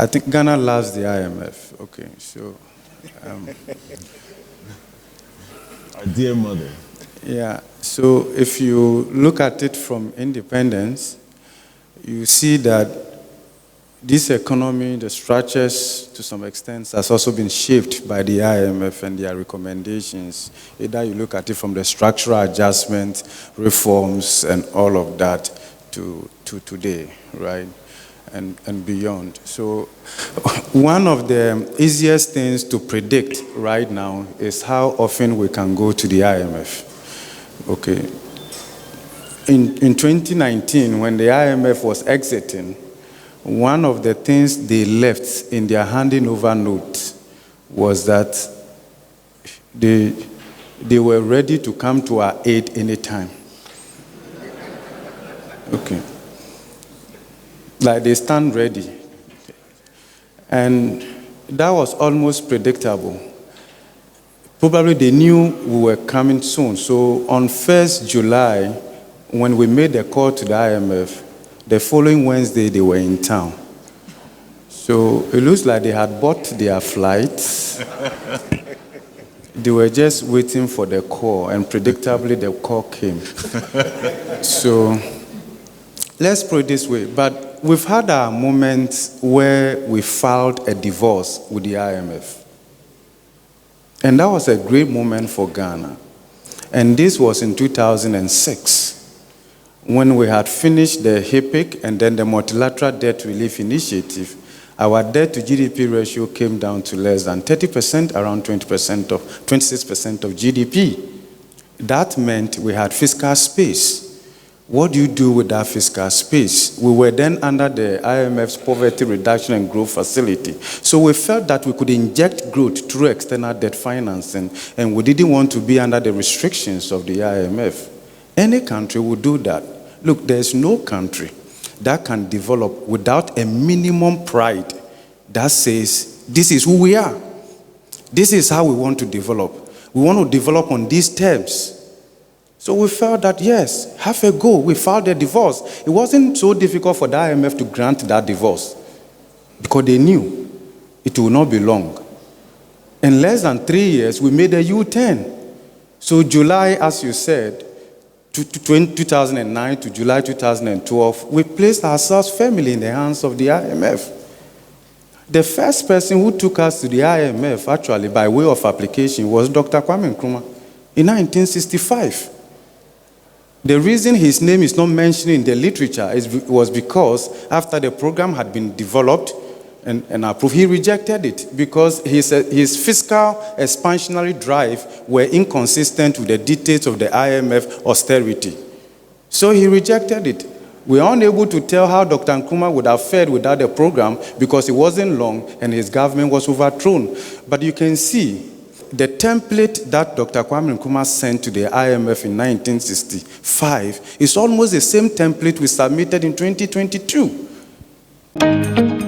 I think Ghana loves the IMF. Okay, so. Our dear mother. Yeah, so if you look at it from independence, you see that this economy, the structures to some extent, has also been shaped by the IMF and their recommendations. Either you look at it from the structural adjustment, reforms, and all of that to today, right? And beyond. So one of the easiest things to predict right now is how often we can go to the IMF. Okay. In 2019, when the IMF was exiting, one of the things they left in their handing over note was that they were ready to come to our aid anytime. Okay. Like they stand ready. And that was almost predictable. Probably they knew we were coming soon. So on 1st July, when we made the call to the IMF, the following Wednesday they were in town. So it looks like they had bought their flights. They were just waiting for the call, and predictably the call came. So let's put it this way, but we've had our moments where we filed a divorce with the IMF. And that was a great moment for Ghana. And this was in 2006, when we had finished the HIPIC and then the Multilateral Debt Relief Initiative. Our debt to GDP ratio came down to less than 30%, around 26% of GDP. That meant we had fiscal space. What do you do with that fiscal space? We were then under the IMF's Poverty Reduction and Growth Facility. So we felt that we could inject growth through external debt financing, and we didn't want to be under the restrictions of the IMF. Any country would do that. Look, there's no country that can develop without a minimum pride that says, this is who we are. This is how we want to develop. We want to develop on these terms. So we felt that, yes, have a go. We filed a divorce. It wasn't so difficult for the IMF to grant that divorce because they knew it would not be long. In less than 3 years, we made a U-turn. So July, as you said, 2009 to July 2012, we placed ourselves firmly in the hands of the IMF. The first person who took us to the IMF, actually, by way of application, was Dr. Kwame Nkrumah in 1965. The reason his name is not mentioned in the literature was because after the program had been developed and approved, he rejected it because his fiscal expansionary drive were inconsistent with the dictates of the IMF austerity. So he rejected it. We are unable to tell how Dr. Nkrumah would have fared without the program because it wasn't long and his government was overthrown. But you can see the template that Dr. Kwame Nkrumah sent to the IMF in 1965 is almost the same template we submitted in 2022.